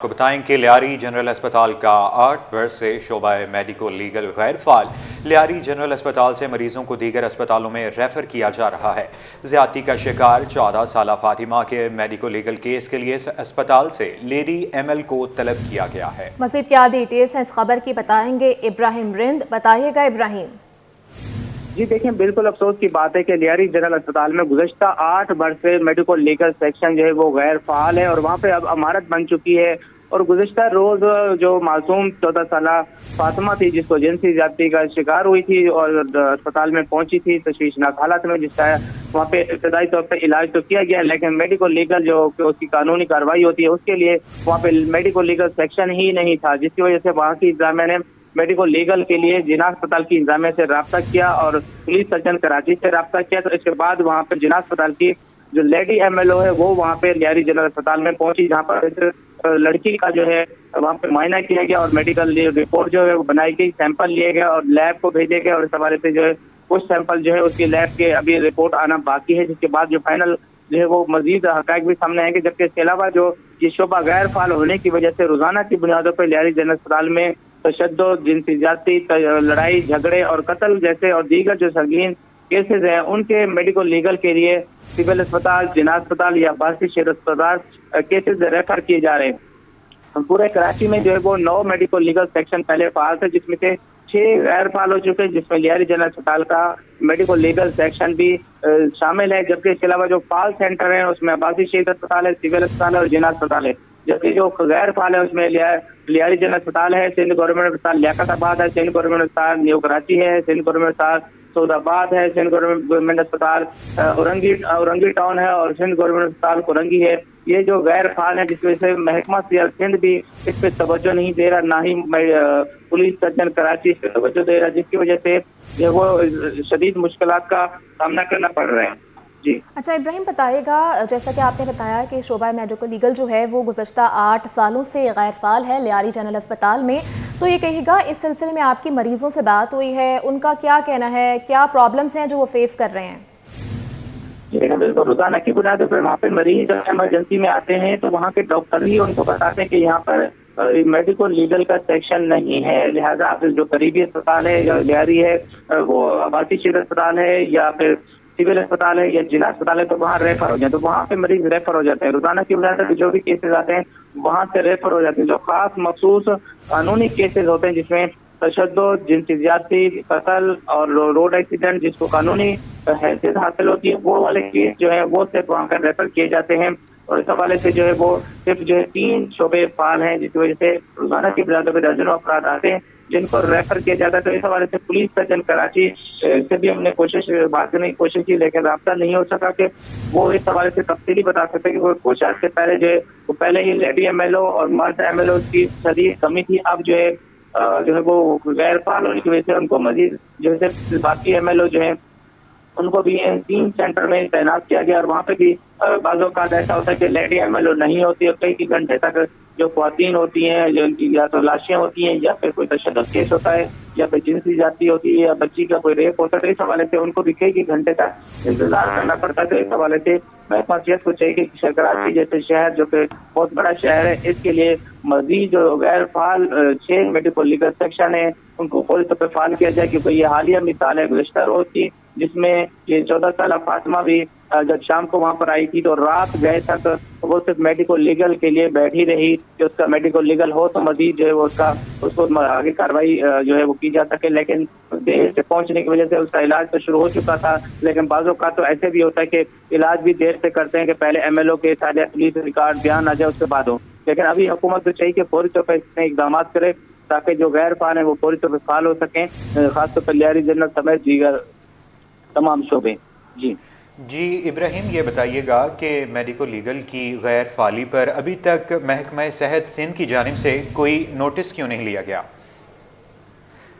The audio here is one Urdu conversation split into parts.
کو بتائیں کہ لیاری جنرل اسپتال کا 8 برس سے شعبہ میڈیکو لیگل غیر فعال۔ لیاری جنرل اسپتال سے مریضوں کو دیگر اسپتالوں میں ریفر کیا جا رہا ہے۔ زیادتی کا شکار 14 سالہ فاطمہ کے میڈیکو لیگل کیس کے لیے اسپتال سے لیڈی ایم ایل کو طلب کیا گیا ہے۔ مزید کیا ڈیٹیلز ہیں اس خبر کی بتائیں گے ابراہیم رند۔ بتائیے گا ابراہیم۔ جی دیکھیں، بالکل افسوس کی بات ہے کہ لیاری جنرل اسپتال میں گزشتہ 8 برس سے میڈیکو لیگل سیکشن جو ہے وہ غیر فعال ہے اور وہاں پہ اب عمارت بن چکی ہے، اور گزشتہ روز جو معصوم 14 سالہ فاطمہ تھی جس کو جنسی زیادتی کا شکار ہوئی تھی اور اسپتال میں پہنچی تھی تشویشناک حالت میں، جس کا وہاں پہ ابتدائی طور پہ علاج تو کیا گیا، لیکن میڈیکو لیگل جو اس کی قانونی کارروائی ہوتی ہے اس کے لیے وہاں پہ میڈیکو لیگل سیکشن ہی نہیں تھا، جس کی وجہ سے وہاں کی انتظامیہ نے میڈیکو لیگل کے لیے جناح اسپتال کی انتظامیہ سے رابطہ کیا اور پولیس سرجن کراچی سے رابطہ کیا۔ تو اس کے بعد وہاں پہ جناح اسپتال کی جو لیڈی ایم ایل او ہے وہ وہاں پہ لیاری جنرل اسپتال میں پہنچی، جہاں پر لڑکی کا جو ہے وہاں پہ معائنہ کیا گیا اور میڈیکل رپورٹ جو ہے وہ بنائی گئی، سیمپل لیے گئے اور لیب کو بھیجے گئے، اور اس حوالے سے جو ہے کچھ سیمپل جو ہے اس کی لیب کے ابھی رپورٹ آنا باقی ہے، جس کے بعد جو فائنل جو ہے وہ مزید حقائق بھی سامنے آئیں گے۔ جبکہ اس کے علاوہ جو یہ شعبہ غیر فعال ہونے کی وجہ سے روزانہ کی بنیادوں پر لیاری جنرل اسپتال میں تشدد، جنسی زیادتی، لڑائی جھگڑے اور قتل جیسے اور دیگر جو سنگین کیسز ہیں ان کے میڈیکل لیگل کے لیے سول اسپتال، جناح اسپتال یا باسی شہر اسپتال کیسز ریفر کیے جا رہے ہیں۔ پورے کراچی میں جو ہے وہ 9 میڈیکل لیگل سیکشن پہلے فعال تھے، جس میں سے 6 غیر فعال ہو چکے، جس میں لیاری جنرل اسپتال کا میڈیکل لیگل سیکشن بھی شامل ہے۔ جبکہ اس کے علاوہ جو فعال سینٹر ہیں اس میں باسی شہر اسپتال ہے، سول اسپتال ہے اور جناح اسپتال ہے، جبکہ جو غیر فعال ہے اس میں لیاری جنرل اسپتال ہے، سندھ گورنمنٹ اسپتال لیاقت آباد ہے، سندھ گورنمنٹ اسپتال نیو کراچی ہے، سندھ گورنمنٹ اسپتال سعود آباد ہے، سندھ گورنمنٹ اسپتال اورنگی ٹاؤن ہے اور سندھ گورنمنٹ اسپتال کورنگی ہے۔ یہ جو غیر فعال ہیں جس وجہ سے محکمہ صحت سندھ بھی اس پہ توجہ نہیں دے رہا، نہ ہی پولیس سرجن کراچی اس پہ توجہ دے رہا، جس کی وجہ سے وہ شدید مشکلات کا سامنا کرنا پڑ رہا ہے۔ جی اچھا ابراہیم، بتائے گا جیسا کہ آپ نے بتایا کہ شعبہ میڈیکو لیگل جو ہے وہ گزشتہ 8 سالوں سے غیر فعال ہے لیاری جنرل اسپتال میں، تو یہ کہے گا اس سلسلے میں آپ کی مریضوں سے بات ہوئی ہے، ان کا کیا کہنا ہے، کیا پرابلمز ہیں جو وہ فیس کر رہے ہیں؟ بالکل، روزانہ کی بنیاد پر وہاں پہ مریض ایمرجنسی میں آتے ہیں تو وہاں کے ڈاکٹر ہی ان کو بتاتے ہیں کہ یہاں پر میڈیکل لیگل کا سیکشن نہیں ہے، لہذا جو قریبی اسپتال ہے یا لیاری ہے وہ باسی شہر اسپتال ہے یا پھر سول اسپتال ہے یا جناح اسپتال ہے تو وہاں ریفر ہو جائے، تو وہاں پہ مریض ریفر ہو جاتے ہیں۔ روزانہ کی بنیاد پر جو بھی کیسز آتے ہیں وہاں سے ریفر ہو جاتے ہیں۔ جو خاص مخصوص قانونی کیسز ہوتے ہیں جس میں تشدد، جنسی زیادتی، قتل اور روڈ ایکسیڈنٹ جس کو قانونی حیثیت حاصل ہوتی ہے، وہ والے کیس جو ہے وہ صرف وہاں پر ریفر کیے جاتے ہیں، اور اس حوالے سے جو ہے وہ صرف جو ہے 3 شعبے فعال ہیں، جس کی وجہ سے روزانہ کی بنیاد پر درجنوں افراد آتے ہیں جن کو ریفر کیا جاتا ہے۔ تو اس حوالے سے پولیس سرجن کراچی سے بھی ہم نے بات کرنے کی کوشش کی، لیکن رابطہ نہیں ہو سکا کہ وہ اس حوالے سے تفصیلی بتا سکتے کہ وہ کچھ عرصے سے پہلے جو ہے وہ پہلے ہی لیڈی ایم ایل او اور مرد ایم ایل او کی شدید کمی تھی، اب جو ہے وہ غیر فعال ہونے کی وجہ سے ان کو مزید جو ہے باقی ایم ایل او جو ہے ان کو بھی 3 سینٹر میں تعینات کیا گیا، اور وہاں پہ بھی بعض اوقات ایسا ہوتا ہے کہ لیڈی ایم ایل او نہیں ہوتی اور کئی گھنٹے تک جو خواتین ہوتی ہیں جو ان کی یا تو لاشیں ہوتی ہیں یا پھر کوئی تشدد کیس ہوتا ہے یا پھر جنسی زیادتی ہوتی ہے یا بچی کا کوئی ریپ ہوتا ہے، تو اس حوالے سے ان کو بھی کئی گھنٹے تک انتظار کرنا پڑتا ہے۔ تو اس حوالے سے محکمہ صحت کو چاہیے کہ کراچی جیسے شہر جو کہ بہت بڑا شہر ہے اس کے لیے مزید جو غیر فعال 6 میڈیکل لیگل سیکشن ہے ان کو فوری طور پہ فعال کیا جائے، کیونکہ یہ حالیہ مثال ہے گزشتہ روز کی جس میں یہ 14 سالہ فاطمہ بھی جب شام کو وہاں پر آئی تھی تو رات گئے تک وہ صرف میڈیکل لیگل کے لیے بیٹھی رہی کہ اس کا میڈیکل لیگل ہو تو مزید جو ہے وہ اس کو آگے کاروائی جو ہے وہ کی جا سکے، لیکن دیر سے پہنچنے کی وجہ سے اس کا علاج تو شروع ہو چکا تھا، لیکن بعض اوقات تو ایسے بھی ہوتا ہے کہ علاج بھی دیر سے کرتے ہیں کہ پہلے ایم ایل او کے سارے پولیس ریکارڈ بیان آ جائے اس کے بعد ہو، لیکن ابھی حکومت کو چاہیے کہ فوری طور پر اس میں اقدامات کرے تاکہ جو غیر فعال ہیں وہ فوری طور پر فعال ہو سکیں، خاص طور پر لیاری جنرل سمیت دیگر تمام شعبے۔ جی ابراہیم، یہ بتائیے گا کہ میڈیکو لیگل کی غیر فعالی پر ابھی تک محکمہ صحت سندھ کی جانب سے کوئی نوٹس کیوں نہیں لیا گیا؟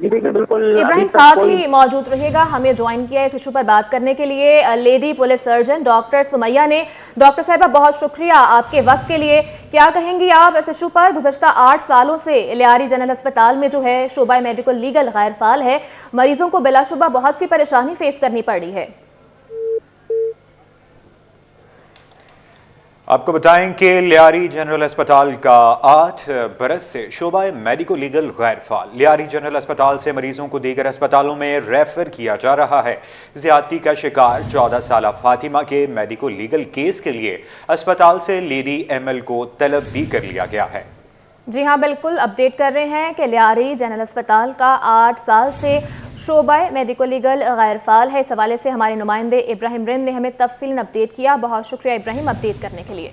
ابراہیم ساتھ ہی موجود رہے گا، ہمیں جوائن کیا ہے اس ایشو پر بات کرنے کے لیے lady police surgeon doctor Sumaiya نے۔ ڈاکٹر صاحبہ بہت شکریہ آپ کے وقت کے لیے، کیا کہیں گی آپ اس ایشو پر؟ گزشتہ 8 سالوں سے لیاری جنرل اسپتال میں جو ہے شعبہ میڈیکل لیگل غیر فعال ہے، مریضوں کو بلا شبہ بہت سی پریشانی فیس کرنی پڑ رہی ہے۔ آپ کو بتائیں کہ لیاری جنرل اسپتال کا 8 برس سے شعبہ میڈیکو لیگل غیر فعال۔ لیاری جنرل اسپتال سے مریضوں کو دیگر اسپتالوں میں ریفر کیا جا رہا ہے۔ زیادتی کا شکار 14 سالہ فاطمہ کے میڈیکو لیگل کیس کے لیے اسپتال سے لیڈی ایم ایل کو طلب بھی کر لیا گیا ہے۔ جی ہاں بالکل، اپڈیٹ کر رہے ہیں کہ لیاری جنرل اسپتال کا 8 سال سے شعبہ میڈیکو لیگل غیر فعال ہے۔ اس حوالے سے ہمارے نمائندے ابراہیم رند نے ہمیں تفصیل اپڈیٹ کیا۔ بہت شکریہ ابراہیم اپڈیٹ کرنے کے لیے۔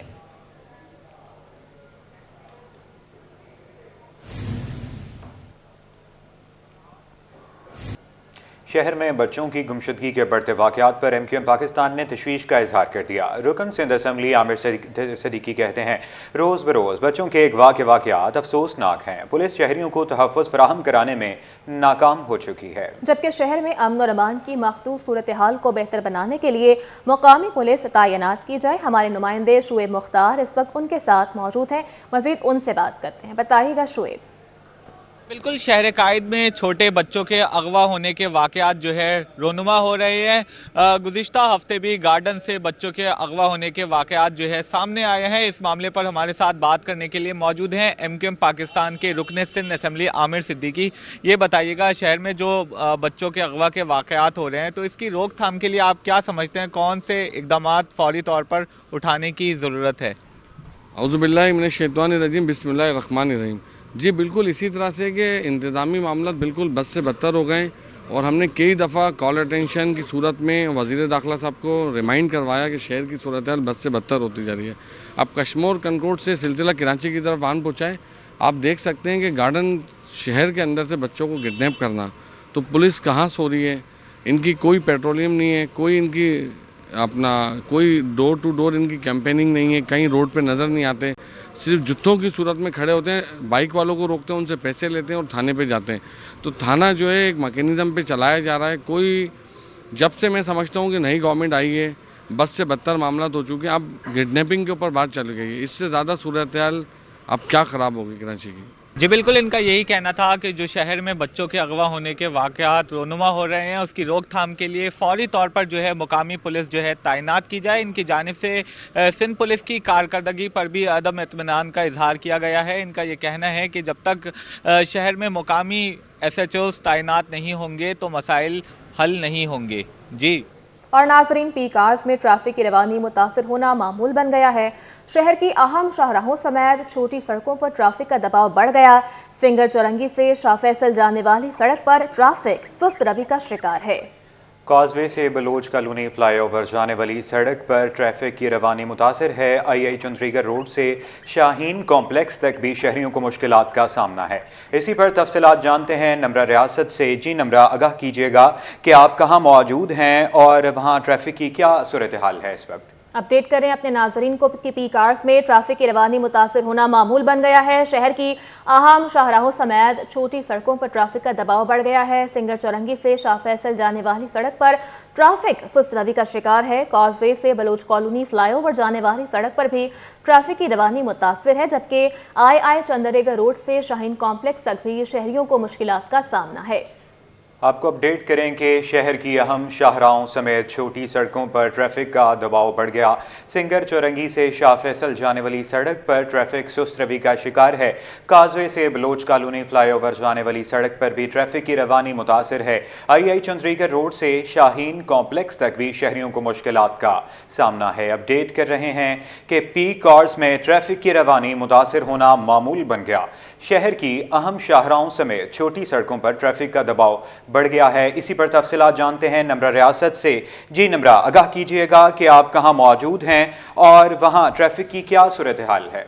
شہر میں بچوں کی گمشدگی کے بڑھتے واقعات پر ایم کیو ایم پاکستان نے تشویش کا اظہار کر دیا۔ رکن سندھ اسمبلی عامر صدیقی کہتے ہیں روز بروز بچوں کے اغوا کے واقعات افسوسناک ہیں۔ پولیس شہریوں کو تحفظ فراہم کرانے میں ناکام ہو چکی ہے، جبکہ شہر میں امن و امان کی مخدوم صورتحال کو بہتر بنانے کے لیے مقامی پولیس تعینات کی جائے۔ ہمارے نمائندے شعیب مختار اس وقت ان کے ساتھ موجود ہیں، مزید ان سے بات کرتے ہیں۔ بتائیے گا شعیب۔ بالکل، شہر قائد میں چھوٹے بچوں کے اغوا ہونے کے واقعات جو ہے رونما ہو رہے ہیں۔ گزشتہ ہفتے بھی گارڈن سے بچوں کے اغوا ہونے کے واقعات جو ہے سامنے آئے ہیں۔ اس معاملے پر ہمارے ساتھ بات کرنے کے لیے موجود ہیں ایم کیو ایم پاکستان کے رکن سندھ اسمبلی عامر صدیقی۔ یہ بتائیے گا، شہر میں جو بچوں کے اغوا کے واقعات ہو رہے ہیں تو اس کی روک تھام کے لیے آپ کیا سمجھتے ہیں، کون سے اقدامات فوری طور پر اٹھانے کی ضرورت ہے؟ اعوذ باللہ من الشیطان الرجیم، بسم اللہ الرحمن الرحیم۔ جی بالکل اسی طرح سے کہ انتظامی معاملات بالکل بد سے بدتر ہو گئے، اور ہم نے کئی دفعہ کال اٹینشن کی صورت میں وزیر داخلہ صاحب کو ریمائنڈ کروایا کہ شہر کی صورتحال بد سے بدتر ہوتی جا رہی ہے۔ اب کشمور کنکروٹ سے سلسلہ کراچی کی طرف آن پہنچائے، آپ دیکھ سکتے ہیں کہ گارڈن شہر کے اندر سے بچوں کو کڈنیپ کرنا، تو پولیس کہاں سو رہی ہے؟ ان کی کوئی پیٹرولیم نہیں ہے، کوئی ان کی کوئی ڈور ٹو ڈور ان کی کیمپیننگ نہیں ہے، کہیں روڈ پہ نظر نہیں آتے، صرف جتھوں کی صورت میں کھڑے ہوتے ہیں، بائک والوں کو روکتے ہیں، ان سے پیسے لیتے ہیں اور تھانے پہ جاتے ہیں۔ تو تھانہ جو ہے ایک میکینزم پہ چلایا جا رہا ہے۔ کوئی جب سے میں سمجھتا ہوں کہ نئی گورنمنٹ آئی ہے، بس سے بدتر معاملات ہو چکے ہیں۔ اب کڈنیپنگ کے اوپر بات چل گئی ہے، اس سے زیادہ صورتحال اب کیا خراب ہوگی کراچی کی۔ جی بالکل، ان کا یہی کہنا تھا کہ جو شہر میں بچوں کے اغوا ہونے کے واقعات رونما ہو رہے ہیں، اس کی روک تھام کے لیے فوری طور پر جو ہے مقامی پولیس جو ہے تعینات کی جائے۔ ان کی جانب سے سندھ پولیس کی کارکردگی پر بھی عدم اطمینان کا اظہار کیا گیا ہے۔ ان کا یہ کہنا ہے کہ جب تک شہر میں مقامی ایس ایچ اوز تعینات نہیں ہوں گے تو مسائل حل نہیں ہوں گے۔ جی اور ناظرین، پی کارز میں ٹریفک کی روانی متاثر ہونا معمول بن گیا ہے۔ شہر کی اہم شاہراہوں سمیت چھوٹی سڑکوں پر ٹریفک کا دباؤ بڑھ گیا۔ سنگر چورنگی سے شاہ فیصل جانے والی سڑک پر ٹریفک سست روی کا شکار ہے۔ کازوے سے بلوچ کالونی فلائی اوور جانے والی سڑک پر ٹریفک کی روانی متاثر ہے۔ آئی چندریگر روڈ سے شاہین کمپلیکس تک بھی شہریوں کو مشکلات کا سامنا ہے۔ اسی پر تفصیلات جانتے ہیں نمرہ ریاست سے۔ جی نمرہ، آگاہ کیجیے گا کہ آپ کہاں موجود ہیں اور وہاں ٹریفک کی کیا صورتحال ہے اس وقت؟ اپڈیٹ کریں اپنے ناظرین کو کہ پی کارز میں ٹریفک کی روانی متاثر ہونا معمول بن گیا ہے۔ شہر کی اہم شاہراہوں سمیت چھوٹی سڑکوں پر ٹریفک کا دباؤ بڑھ گیا ہے۔ سنگر چورنگی سے شاہ فیصل جانے والی سڑک پر ٹریفک سست روی کا شکار ہے۔ کازوے سے بلوچ کالونی فلائی اوور جانے والی سڑک پر بھی ٹریفک کی روانی متاثر ہے، جبکہ آئی چندریگر روڈ سے شاہین کمپلیکس تک بھی شہریوں کو مشکلات کا سامنا ہے۔ آپ کو اپڈیٹ کریں کہ شہر کی اہم شاہراہوں سمیت چھوٹی سڑکوں پر ٹریفک کا دباؤ بڑھ گیا۔ سنگر چورنگی سے شاہ فیصل جانے والی سڑک پر ٹریفک سست روی کا شکار ہے۔ کازوے سے بلوچ کالونی فلائی اوور جانے والی سڑک پر بھی ٹریفک کی روانی متاثر ہے۔ آئی چندریگر روڈ سے شاہین کمپلیکس تک بھی شہریوں کو مشکلات کا سامنا ہے۔ اپڈیٹ کر رہے ہیں کہ پی کارز میں ٹریفک کی روانی متاثر ہونا معمول بن گیا۔ شہر کی اہم شاہراہوں سمیت چھوٹی سڑکوں پر ٹریفک کا دباؤ بڑھ گیا ہے۔ اسی پر تفصیلات جانتے ہیں نمرہ ریاست سے۔ جی نمرہ، آگاہ کیجیے گا کہ آپ کہاں موجود ہیں اور وہاں ٹریفک کی کیا صورتحال ہے؟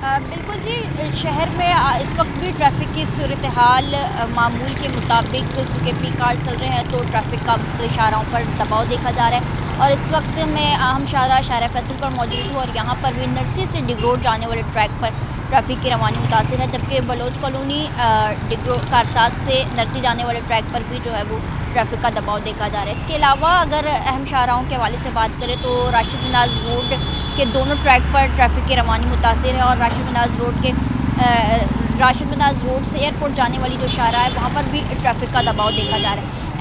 بالکل جی، شہر میں اس وقت بھی ٹریفک کی صورتحال معمول کے مطابق، کیونکہ پی کارز چل رہے ہیں تو ٹریفک کا مختلف شاہراہوں پر دباؤ دیکھا جا رہا ہے۔ اور اس وقت میں اہم شاہراہ فیصل پر موجود ہوں، اور یہاں پر بھی نرسی سے ڈگ روڈ جانے والے ٹریک پر ٹریفک کی روانی متاثر ہے، جبکہ بلوچ کالونی کارساز سے نرسی جانے والے ٹریک پر بھی جو ہے وہ ٹریفک کا دباؤ دیکھا جا رہا ہے۔ اس کے علاوہ اگر اہم شاہراہوں کے حوالے سے بات کریں تو راشد مناز روڈ کے دونوں ٹریک پر ٹریفک کی روانی متاثر ہے، اور راشد مناز روڈ سے ایئرپورٹ جانے والی جو شاہراہ ہے وہاں پر بھی ٹریفک کا دباؤ دیکھا جا رہا ہے۔